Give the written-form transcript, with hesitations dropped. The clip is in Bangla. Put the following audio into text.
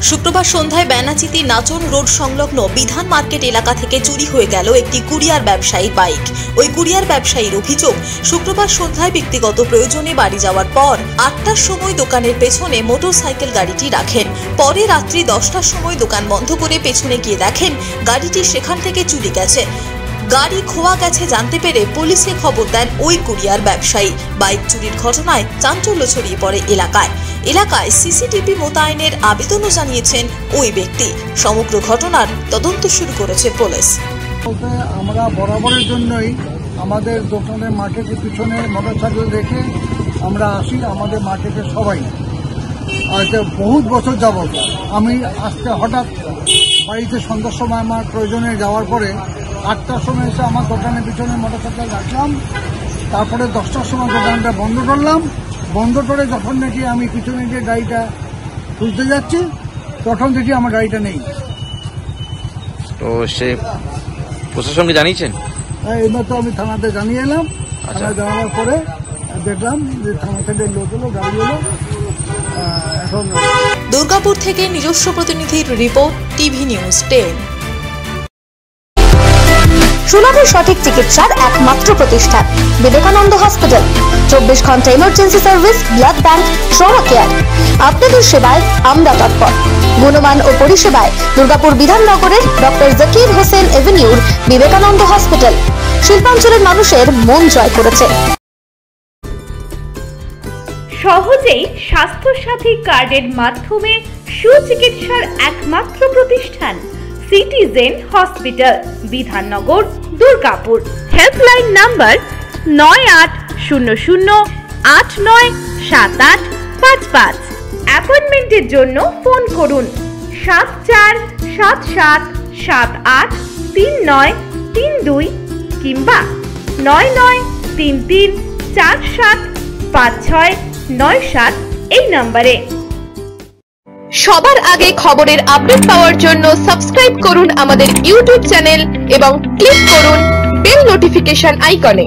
শুক্রবার সন্ধ্যায় বেনাচিতি নাচন রোড সংলগ্ন বিধান মার্কেট এলাকা থেকে চুরি হয়ে গেল একটি কুরিয়ার ব্যবসায়ীর বাইক। ওই কুরিয়ার ব্যবসায়ীর অভিযোগ, শুক্রবার সন্ধ্যায় ব্যক্তিগত প্রয়োজনে বাড়ি যাওয়ার পর 8টার সময় দোকানের পেছনে মোটরসাইকেল গাড়িটি রাখেন। পরে রাত্রি 10টার সময় দোকান বন্ধ করে পেছনে গিয়ে দেখেন গাড়িটি সেখান থেকে চুরি গেছে। গাড়ি খোয়া গেছে জানতে পেরে পুলিশে খবর দেন ওই কুরিয়ার ব্যবসায়ী। বাইক চুরির ঘটনায় চাঞ্চল্য ছড়িয়ে পড়ে এলাকায় সিসিটিভি মোতায়েনের আবেদনও জানিয়েছেন ওই ব্যক্তি। সমগ্র ঘটনার তদন্ত শুরু করেছে পুলিশ। আমরা বরাবরের জন্যই আমাদের দোকানের মার্কেটের পিছনে মোটরসাইকেল রেখে আমরা আসি। আমাদের মার্কেটের সবাই আজ বহুত বছর যাবত আমি আজকে হঠাৎ বাড়িতে সন্ধ্যার সময় আমার প্রয়োজনে যাওয়ার পরে 8টার সময় এসে আমার দোকানের পিছনে মোটরসাইকেল রাখলাম। তারপরে 10টার সময় দোকানটা বন্ধ করলাম। বন্ধ করে যখন নাকি আমি পিছনে গিয়ে গাড়িটা খুঁজতে যাচ্ছি তখন দেখি আমার গাড়িটা নেই। তো সে প্রশাসনকে জানিয়েছেন? এবার তো আমি থানাতে জানিয়ে এলাম। থানায় জানানোর পরে দেখলাম যে থানা থেকে লোক এলো, গাড়ি এলো। এখন দুর্গাপুর থেকে নিজস্ব প্রতিনিধির রিপোর্ট, টিভি নিউজ 10। সুলভের সঠিক চিকিৎসার একমাত্র প্রতিষ্ঠান বিবেকানন্দ হসপিটাল। 24 ঘন্টা emergency service, blood bank, trauma care. আপনাদের সেবায় আমরা তৎপর। গুণমান ও পরিষেবায় দুর্গাপুর বিধাননগরের ডক্টর জাকির হোসেন এভিনিউর বিবেকানন্দ হসপিটাল শিল্পাঞ্চলের মানুষের মন জয় করেছে। সহজেই স্বাস্থ্যসাথী কার্ডের মাধ্যমে সুচিকিৎসার একমাত্র প্রতিষ্ঠান citizen hospital, Bidhannagar, Durgapur. Helpline number 9800897855। অ্যাপয়েন্টমেন্টের জন্য ফোন করুন 7477783932 কিংবা 9933475697 এই নম্বরে। সবার আগে খবরের আপডেট পাওয়ার জন্য সাবস্ক্রাইব করুন আমাদের ইউটিউব চ্যানেল এবং ক্লিক করুন বেল নোটিফিকেশন আইকনে।